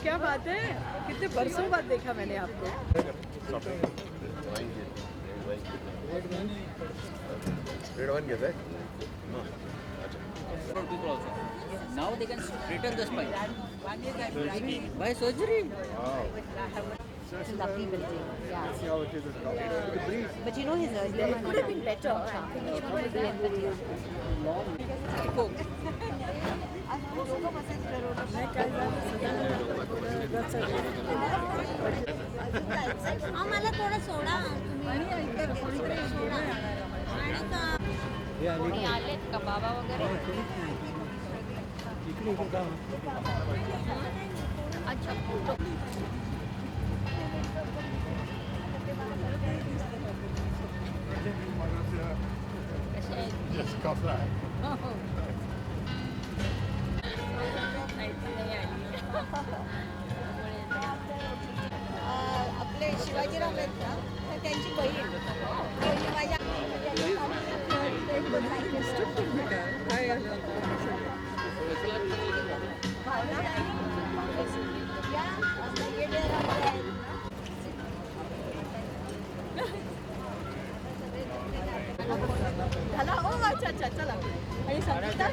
क्या बात है, कितने बरसों बाद देखा मैंने आपको। रेड वाइन घेत आहे Now they can return the spine. By surgery. It's a lovely building. Yeah. See how it is at Cowboy. But you know his earlier It could have been better. I think it could have been better. आम्हाला थोडं soda आणि आलेत का बाबा वगैरे अच्छा आपले शिवाजीराव आहेत ना तर त्यांची बहीण माझ्या झाला हो अच्छा अच्छा चला आणि संगीता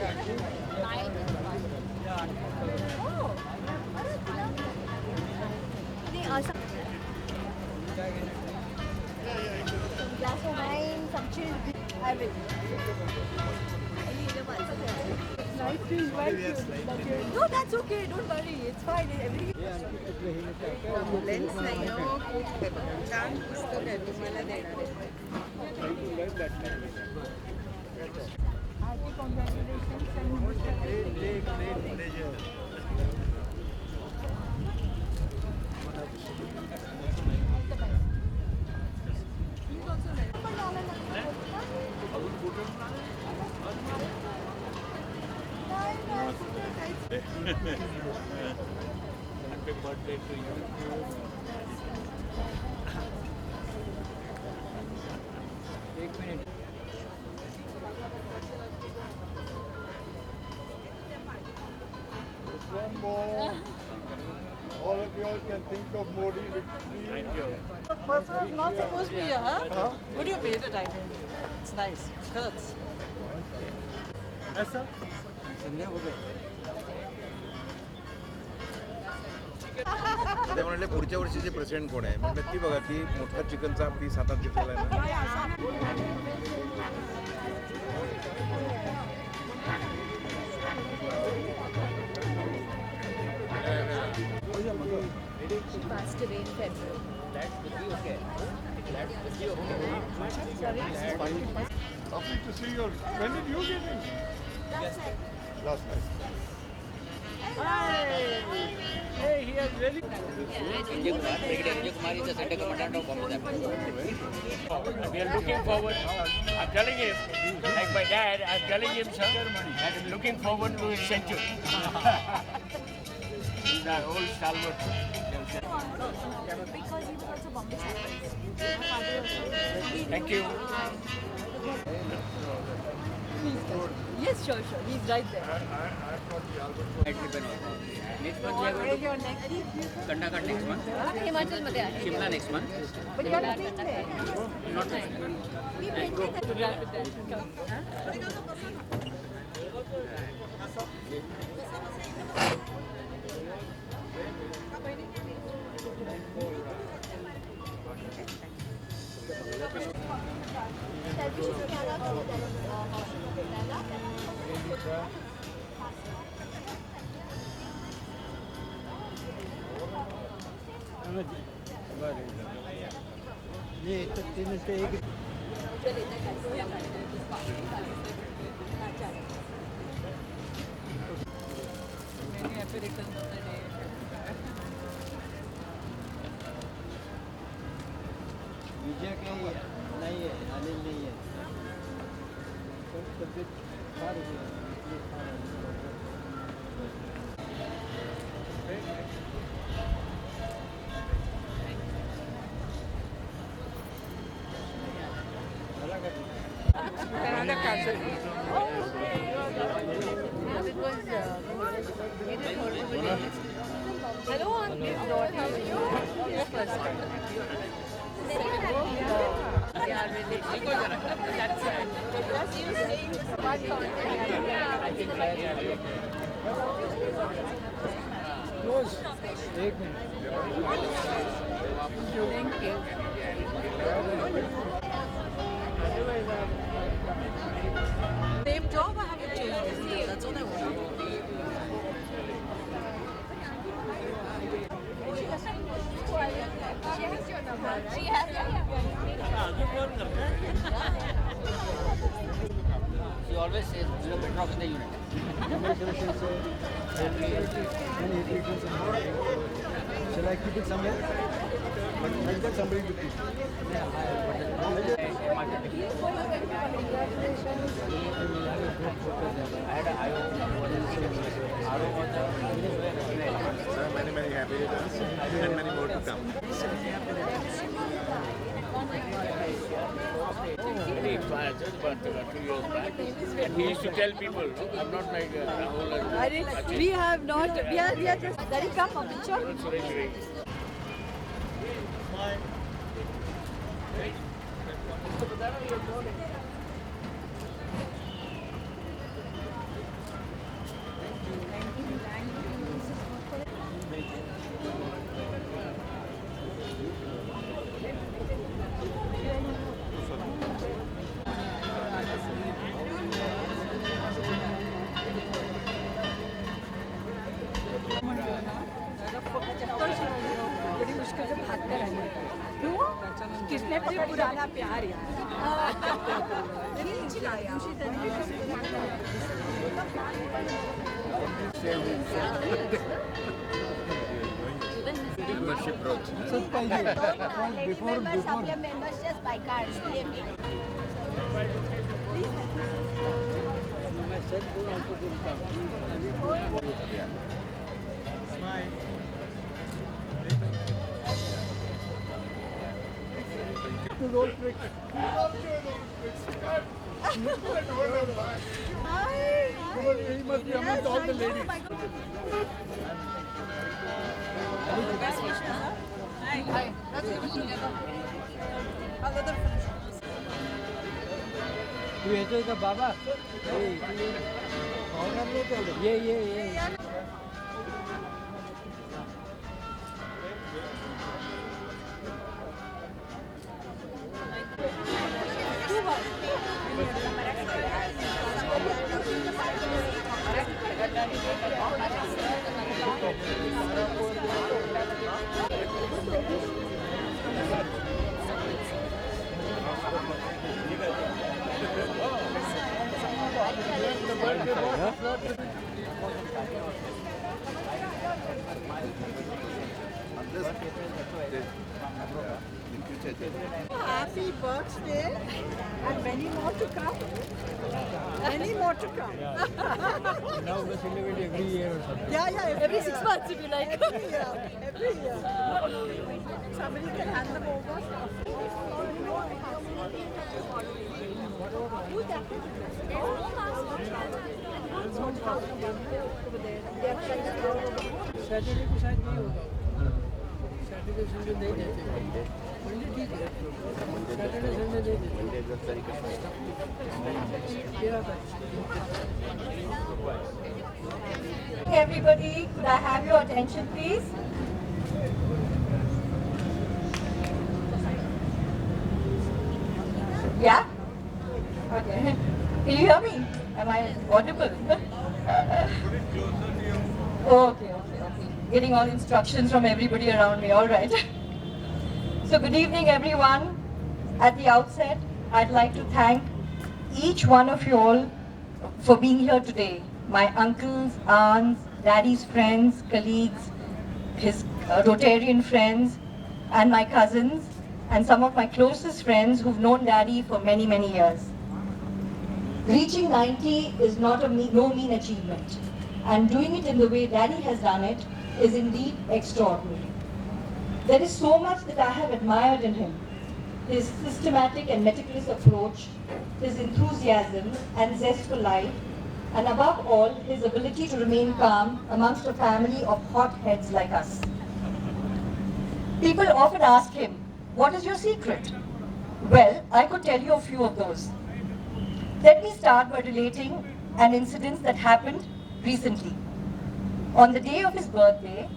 हो अरे तुला आणि असं glass of wine, some chilled. I will. No, that's okay. Don't worry. It's fine. Everything. Lens नाही हो खूप छान पुस्तक आहे तुम्हाला देणार आहे Happy birthday to you. एक minute. One more. All of you all can think of Modi with me. Thank you. The person is not supposed to be here, huh? Would you pay the time? It's nice. Hurts. ऐसा ते म्हणाले पुढच्या वर्षीचे president कोण आहे म्हटलं ती बघा ती मोठा चिकनचा पीस हातात घेतलेला आहे She passed away in February. Lovely to see you. When did you get in? Last night. Hey, he has really. Brigadier Kumar is the center commandant of Bombay. We are looking forward. I'm telling him, like my dad, I'm telling him, sir, that I'm looking forward to his century. He's our old stalwart. Because he was also Bombay Sapphires. Thank you. Yes, sure. He's right there. Next month we are going to Kandakar next month. Himachal मध्ये आहे. Shimla next month. But you are not there. Not next month. We went to wrap it there. विजय काही नाही आहे आलेली नाही आहे पण तब्येत फार Another cancer. Hello. Close. एक minute. Same job, I haven't changed. That's all I want. She has your She always says, you know, better off in the unit. Shall I keep it somewhere? Like that somebody to keep. Sir, many happy returns and many more to come. He expired just about 2 years back. And he used to tell people, I'm not like Rahul and We have not. We are just. Daddy, come for picture. Surendra. बड़ी मुश्किल से भाग कर आई है। क्यों? किसने पकड़ पुराना प्यार यार। Membership growth. Before members just by cards. to roll tricks. He must be amongst all the ladies. तू येतोय का बाबा? ये Happy birthday and many more to come. Many more to come. Now we celebrate every year or something. Yeah, Every 6 months if you like. Every year. Somebody can hand them over. Saturday को शायद नहीं होगा. Saturday Sunday नहीं देते. Monday ठीक है. Saturday Sunday नहीं देते. Everybody, could I have your attention, please? Yeah? Okay. Can you hear me? Am I audible? Okay. Getting all instructions from everybody around me, all right. So good evening, everyone. At the outset, I'd like to thank each one of you all for being here today. My uncles, aunts, daddy's friends, colleagues, his Rotarian friends, and my cousins, and some of my closest friends who've known daddy for many, many years. Reaching 90 is not no mean achievement, and doing it in the way daddy has done it is indeed extraordinary. There is so much that I have admired in him. His systematic and meticulous approach, his enthusiasm and zest for life, and above all, his ability to remain calm amongst a family of hot heads like us. People often ask him, what is your secret? Well, I could tell you a few of those. Let me start by relating an incident that happened recently. On the day of his birthday,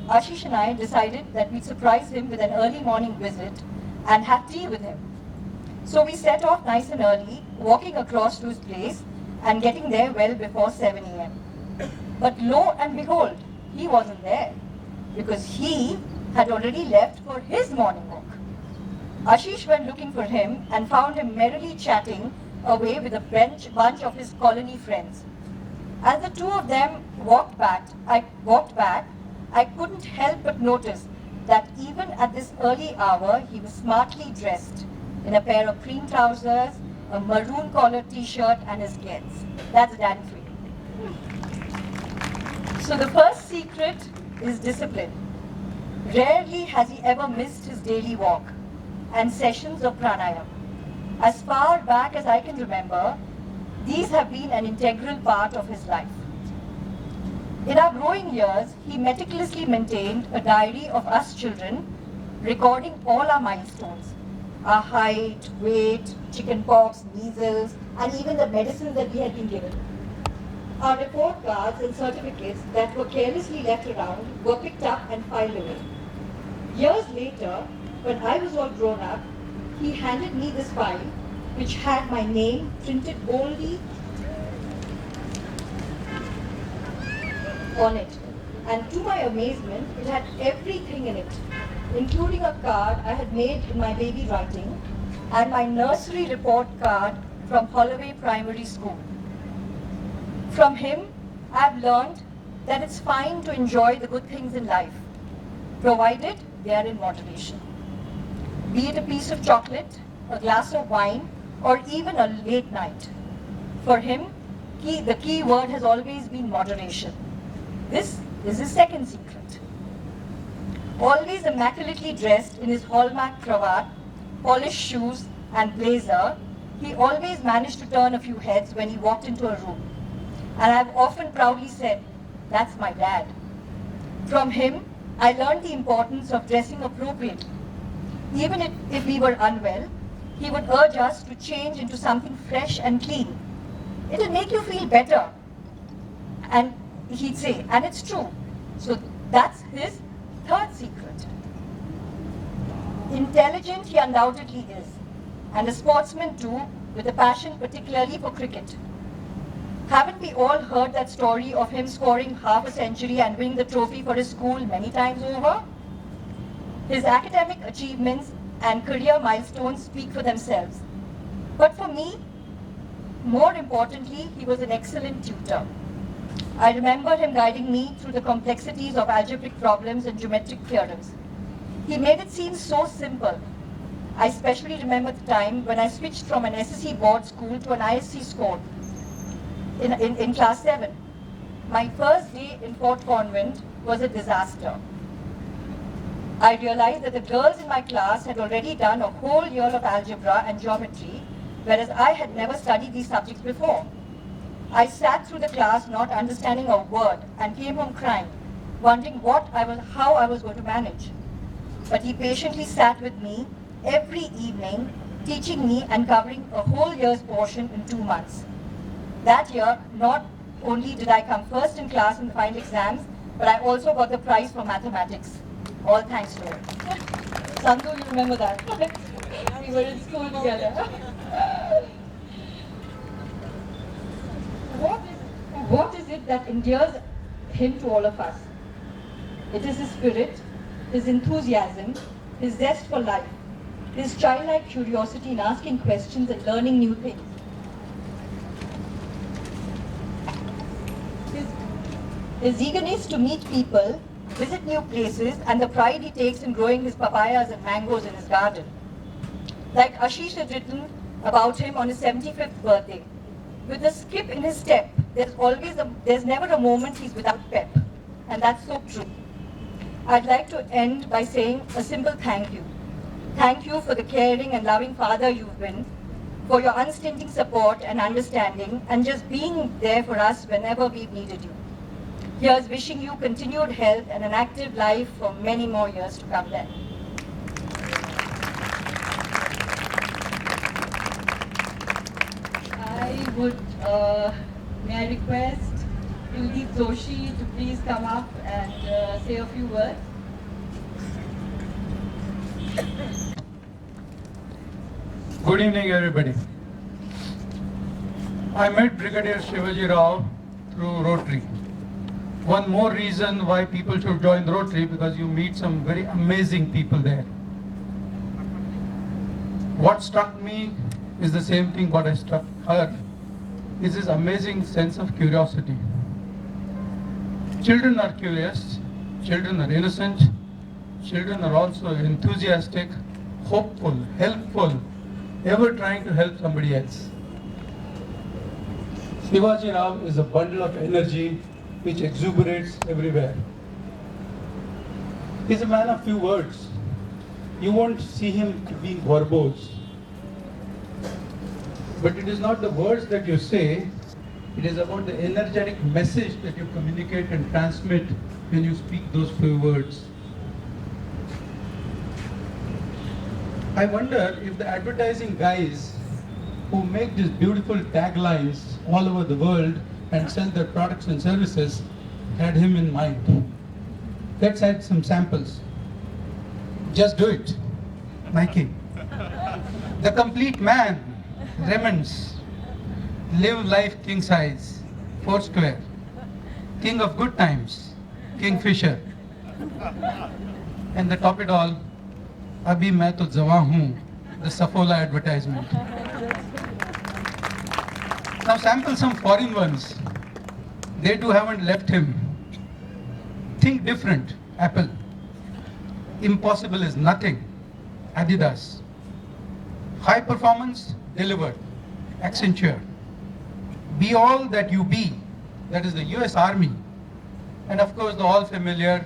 Ashish and I decided that we'd surprise him with an early morning visit and have tea with him. So we set off nice and early, walking across to his place and getting there well before 7 a.m. But lo and behold, he wasn't there because he had already left for his morning walk. Ashish went looking for him and found him merrily chatting away with a bunch of his colony friends. As the two of them walked back, I couldn't help but notice that even at this early hour, he was smartly dressed in a pair of cream trousers, a maroon collared t-shirt, and his gets. That's daddy for you. So the first secret is discipline. Rarely has he ever missed his daily walk and sessions of pranayama. As far back as I can remember, these have been an integral part of his life. In our growing years, he meticulously maintained a diary of us children, recording all our milestones, our height, weight, chickenpox, measles, and even the medicines that we had been given. Our report cards and certificates that were carelessly left around were picked up and filed away. Years later, when I was all grown up, he handed me this file, which had my name printed boldly on it. And to my amazement, it had everything in it, including a card I had made in my baby writing and my nursery report card from Holloway Primary School. From him, I've learned that it's fine to enjoy the good things in life, provided they are in moderation. Be it a piece of chocolate, a glass of wine, or even a late night. For him, the key word has always been moderation. This is his second secret. Always immaculately dressed in his hallmark cravat, polished shoes, and blazer, he always managed to turn a few heads when he walked into a room. And I've often proudly said, that's my dad. From him, I learned the importance of dressing appropriately. Even if we were unwell, he would urge us to change into something fresh and clean. It'll make you feel better. And he'd say, and it's true. So that's his third secret. Intelligent he undoubtedly is, and a sportsman too, with a passion particularly for cricket. Haven't we all heard that story of him scoring half a century and winning the trophy for his school many times over? His academic achievements and career milestones speak for themselves. But for me, more importantly, he was an excellent tutor. I remember him guiding me through the complexities of algebraic problems and geometric theorems. He made it seem so simple. I especially remember the time when I switched from an SSC board school to an ISC school in class 7. My first day in Fort Convent was a disaster. I realized that the girls in my class had already done a whole year of algebra and geometry, whereas I had never studied these subjects before. I sat through the class not understanding a word and came home crying, wondering how I was going to manage. But he patiently sat with me every evening, teaching me and covering a whole year's portion in 2 months. That year, not only did I come first in class in the final exams, but I also got the prize for mathematics. All thanks to him. Sandhu, you remember that? We were in school together. What is it that endears him to all of us? It is his spirit, his enthusiasm, his zest for life, his childlike curiosity in asking questions and learning new things. His eagerness to meet people, visit new places, and the pride he takes in growing his papayas and mangoes in his garden. Like Ashish had written about him on his 75th birthday, with a skip in his step, there's never a moment he's without pep, and that's so true. I'd like to end by saying a simple thank you. Thank you for the caring and loving father you've been, for your unstinting support and understanding, and just being there for us whenever we've needed you. Here's wishing you continued health and an active life for many more years to come then. very good. May I request Kuldeep Doshi to please come up and say a few words. Good evening, everybody. I met Brigadier Shivaji Rao through Rotary. One more reason why people should join Rotary, because you meet some very amazing people there. What struck me is the same thing what I struck her, is this amazing sense of curiosity. Children are curious, children are innocent, children are also enthusiastic, hopeful, helpful, ever trying to help somebody else. Shivaji Rao is a bundle of energy which exuberates everywhere. He's a man of few words. You won't see him being verbose. But it is not the words that you say, it is about the energetic message that you communicate and transmit when you speak those few words. I wonder if the advertising guys who make these beautiful taglines all over the world and sell their products and services had him in mind. Let's add some samples. Just do it. Nike. The complete man, Raymond's. Live life king size, Foursquare. King of good times, Kingfisher. And the top it all, Abhi main to jawan hoon, the Saffola advertisement. Now sample some foreign ones. They too haven't left him. Think different, Apple. Impossible is nothing, Adidas. High performance, delivered, Accenture. Be all that you be, that is the US Army. And of course the all familiar,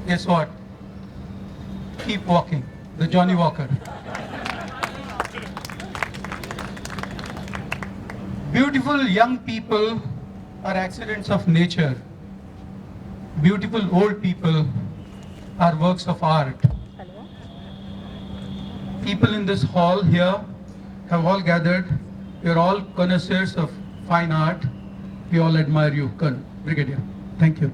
guess what? Keep walking, the Johnny Walker. Beautiful young people are accidents of nature. Beautiful old people are works of art. People in this hall here have all gathered. You're all connoisseurs of fine art. We all admire you, Brigadier. Thank you.